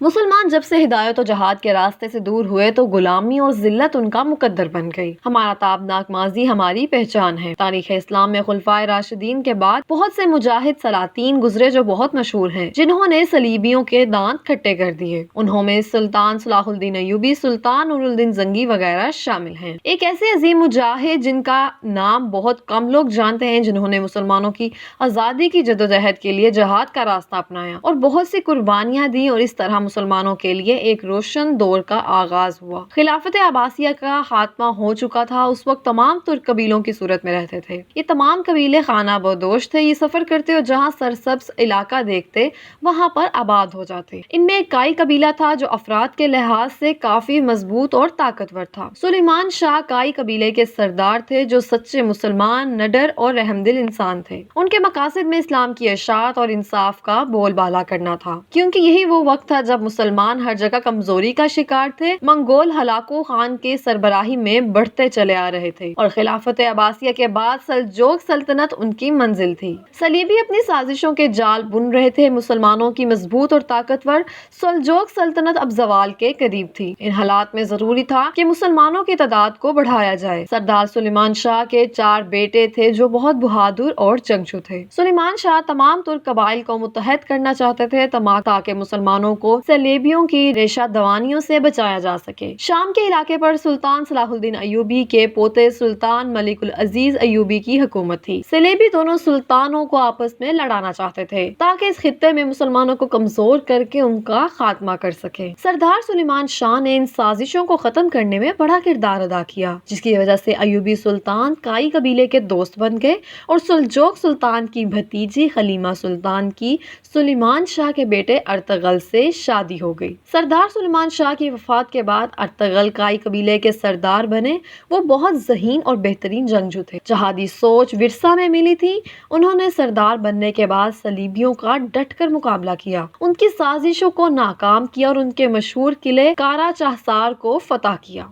مسلمان جب سے ہدایت و جہاد کے راستے سے دور ہوئے تو غلامی اور ذلت ان کا مقدر بن گئی۔ ہمارا تابناک ماضی ہماری پہچان ہے۔ تاریخ اسلام میں خلفائے راشدین کے بعد بہت سے مجاہد سلاطین گزرے جو بہت مشہور ہیں، جنہوں نے صلیبیوں کے دانت کھٹے کر دیے۔ انہوں میں سلطان صلاح الدین ایوبی، سلطان نور الدین زنگی وغیرہ شامل ہیں۔ ایک ایسے عظیم مجاہد جن کا نام بہت کم لوگ جانتے ہیں، جنہوں نے مسلمانوں کی آزادی کی جدوجہد کے لیے جہاد کا راستہ اپنایا اور بہت سی قربانیاں دی، اور اس طرح مسلمانوں کے لیے ایک روشن دور کا آغاز ہوا۔ خلافت عباسیہ کا خاتمہ ہو چکا تھا۔ اس وقت تمام ترک قبیلوں کی صورت میں رہتے تھے۔ یہ تمام قبیلے خانہ بدوش تھے۔ یہ سفر کرتے اور جہاں سرسبز علاقہ دیکھتے وہاں پر آباد ہو جاتے۔ ان میں ایک کائی قبیلہ تھا جو افراد کے لحاظ سے کافی مضبوط اور طاقتور تھا۔ سلیمان شاہ کائی قبیلے کے سردار تھے جو سچے مسلمان، نڈر اور رحمدل انسان تھے۔ ان کے مقاصد میں اسلام کی اشاعت اور انصاف کا بول بالا کرنا تھا، کیونکہ یہی وہ وقت تھا جب مسلمان ہر جگہ کمزوری کا شکار تھے۔ منگول ہلاکو خان کے سربراہی میں بڑھتے چلے آ رہے تھے اور خلافت عباسیہ کے بعد سلجوق سلطنت ان کی منزل تھی۔ صلیبی اپنی سازشوں کے جال بن رہے تھے۔ مسلمانوں کی مضبوط اور طاقتور سلجوق سلطنت اب زوال کے قریب تھی۔ ان حالات میں ضروری تھا کہ مسلمانوں کی تعداد کو بڑھایا جائے۔ سردار سلیمان شاہ کے 4 بیٹے تھے جو بہت بہادر اور جنگجو تھے۔ سلیمان شاہ تمام ترک قبائل کو متحد کرنا چاہتے تھے تاکہ مسلمانوں کو صلیبیوں کی ریشہ دوانیوں سے بچایا جا سکے۔ شام کے علاقے پر سلطان صلاح الدین ایوبی کے پوتے سلطان ملک العزیز ایوبی کی حکومت تھی۔ صلیبی دونوں سلطانوں کو آپس میں لڑانا چاہتے تھے تاکہ اس خطے میں مسلمانوں کو کمزور کر کے ان کا خاتمہ کر سکے۔ سردار سلیمان شاہ نے ان سازشوں کو ختم کرنے میں بڑا کردار ادا کیا، جس کی وجہ سے ایوبی سلطان کائی قبیلے کے دوست بن گئے اور سلجوق سلطان کی بھتیجی خلیمہ سلطان کی سلیمان شاہ کے بیٹے ارطغرل سے شادی ہو گئی۔ سردار سلیمان شاہ کی وفات کے بعد ارطغرل کائی قبیلے کے سردار بنے۔ وہ بہت ذہین اور بہترین جنگجو تھے۔ جہادی سوچ ورثہ میں ملی تھی۔ انہوں نے سردار بننے کے بعد صلیبیوں کا ڈٹ کر مقابلہ کیا، ان کی سازشوں کو ناکام کیا اور ان کے مشہور قلعے کارا چہسار کو فتح کیا۔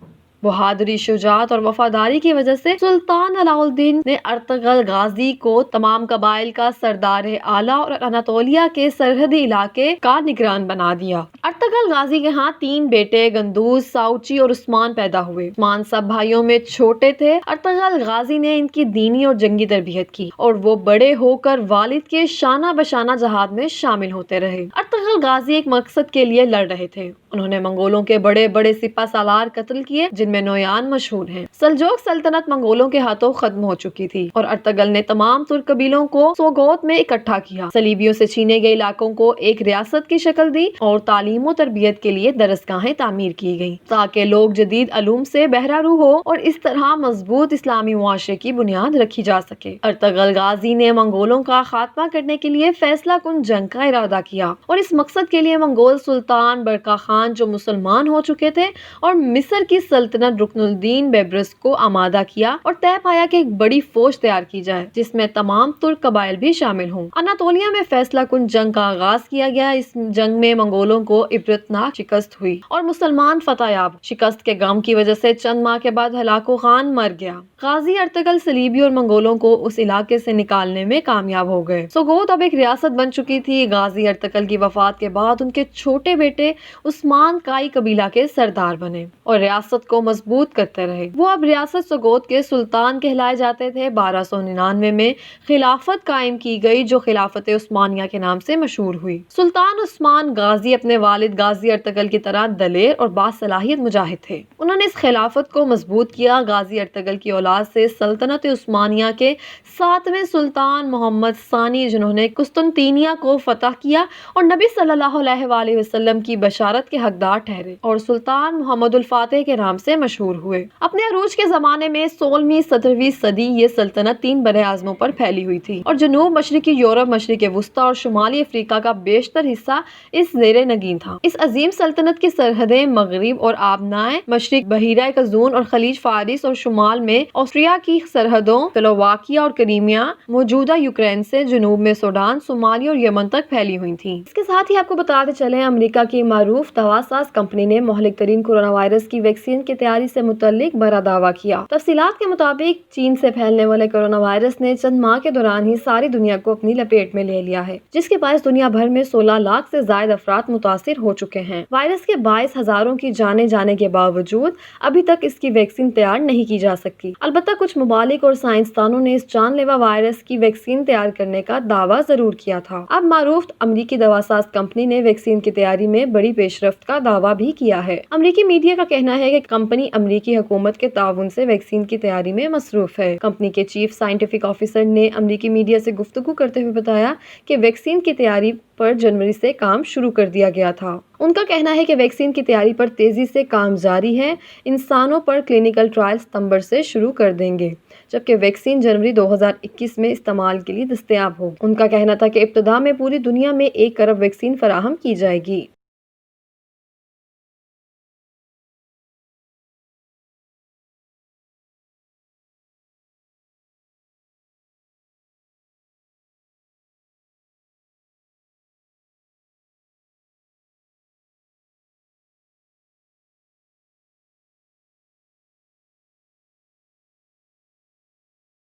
بہادری، شجاعت اور وفاداری کی وجہ سے سلطان علاء الدین نے ارطغرل غازی کو تمام قبائل کا سردار اعلیٰ اور اناطولیہ کے سرحدی علاقے کا نگران بنا دیا۔ ارطغرل غازی کے ہاں 3 بیٹے گندوز، ساؤچی اور عثمان پیدا ہوئے۔ عثمان سب بھائیوں میں چھوٹے تھے۔ ارطغرل غازی نے ان کی دینی اور جنگی تربیت کی اور وہ بڑے ہو کر والد کے شانہ بشانہ جہاد میں شامل ہوتے رہے۔ ارطغرل غازی ایک مقصد کے لیے لڑ رہے تھے۔ انہوں نے منگولوں کے بڑے بڑے سپہ سالار قتل کیے، جن میں نویان مشہور ہیں۔ سلجوق سلطنت منگولوں کے ہاتھوں ختم ہو چکی تھی اور ارطغرل نے تمام ترک قبیلوں کو سوگوت میں اکٹھا کیا، صلیبیوں سے چھینے گئے علاقوں کو ایک ریاست کی شکل دی اور تعلیم و تربیت کے لیے درسگاہیں تعمیر کی گئیں تاکہ لوگ جدید علوم سے بہرہ رو ہو اور اس طرح مضبوط اسلامی معاشرے کی بنیاد رکھی جا سکے۔ ارطغرل غازی نے منگولوں کا خاتمہ کرنے کے لیے فیصلہ کن جنگ کا ارادہ کیا اور اس مقصد کے لیے منگول سلطان برقا خان جو مسلمان ہو چکے تھے اور مصر کی سلطنت رکن الدین بیبرس کو آمادہ کیا اور طے پایا کہ ایک بڑی فوج تیار کی جائے جس میں تمام ترک قبائل بھی شامل ہوں۔ اناطولیہ میں فیصلہ کن جنگ کا آغاز کیا گیا۔ اس جنگ میں منگولوں کو عبرتناک شکست ہوئی اور مسلمان فتح یاب۔ شکست کے غم کی وجہ سے چند ماہ کے بعد ہلاکو خان مر گیا۔ غازی ارطغرل صلیبی اور منگولوں کو اس علاقے سے نکالنے میں کامیاب ہو گئے۔ سوگوت اب ایک ریاست بن چکی تھی۔ غازی ارطغرل کی وفات کے بعد ان کے چھوٹے بیٹے عثمان کائی قبیلہ کے سردار بنے اور ریاست کو مضبوط کرتے رہے۔ وہ اب ریاست سوگوت کے سلطان کہلائے جاتے تھے۔ 1299 میں خلافت قائم کی گئی جو خلافت عثمانیہ کے نام سے مشہور ہوئی۔ سلطان عثمان غازی اپنے والد غازی ارطغرل کی طرح دلیر اور باصلاحیت مجاہد تھے۔ انہوں نے اس خلافت کو مضبوط کیا۔ غازی ارطغرل کی اولاد سے سلطنت عثمانیہ کے 7ویں سلطان محمد ثانی، جنہوں نے قسطنطینیہ کو فتح کیا اور نبی صلی اللہ علیہ وآلہ وسلم کی بشارت کے حقدار ٹھہرے اور سلطان محمد الفاتح کے نام سے مشہور ہوئے۔ اپنے عروج کے زمانے میں 16ویں 17ویں صدی یہ سلطنت 3 بر اعظموں پر پھیلی ہوئی تھی اور جنوب مشرقی یورپ، مشرق وسطیٰ اور شمالی افریقہ کا بیشتر حصہ اس زیر نگین تھا۔ اس عظیم سلطنت کی سرحدیں مغرب اور آبنائے مشرق بحیرہ قزون اور خلیج فارس اور شمال میں آسٹریا کی سرحدوں سلوواکیہ اور کریمیا موجودہ یوکرین سے جنوب میں سوڈان، صومالیہ اور یمن تک پھیلی ہوئی تھیں۔ اس کے ساتھ ساتھ ہی آپ کو بتاتے چلیں، امریکہ کی معروف دوا ساز کمپنی نے مہلک ترین کورونا وائرس کی ویکسین کی تیاری سے متعلق بڑا دعویٰ کیا۔ تفصیلات کے مطابق چین سے پھیلنے والے کورونا وائرس نے چند ماہ کے دوران ہی ساری دنیا کو اپنی لپیٹ میں لے لیا ہے، جس کے باعث دنیا بھر میں 16 لاکھ سے زائد افراد متاثر ہو چکے ہیں۔ وائرس کے باعث ہزاروں کی جانیں جانے کے باوجود ابھی تک اس کی ویکسین تیار نہیں کی جا سکی۔ البتہ کچھ ممالک اور سائنسدانوں نے اس جان لیوا وائرس کی ویکسین تیار کرنے کا دعویٰ ضرور کیا تھا۔ اب معروف امریکی دوا ساز کمپنی نے ویکسین کی تیاری میں بڑی پیش رفت کا دعویٰ بھی کیا ہے۔ امریکی میڈیا کا کہنا ہے کہ کمپنی امریکی حکومت کے تعاون سے ویکسین کی تیاری میں مصروف ہے۔ کمپنی کے چیف سائنٹیفک آفیسر نے امریکی میڈیا سے گفتگو کرتے ہوئے بتایا کہ ویکسین کی تیاری پر جنوری سے کام شروع کر دیا گیا تھا۔ ان کا کہنا ہے کہ ویکسین کی تیاری پر تیزی سے کام جاری ہے۔ انسانوں پر کلینکل ٹرائل ستمبر سے شروع کر دیں گے، جبکہ ویکسین جنوری 2021 میں استعمال کے لیے دستیاب ہوگی۔ ان کا کہنا تھا کہ ابتدا میں پوری دنیا میں 1 ارب ویکسین فراہم کی جائے گی۔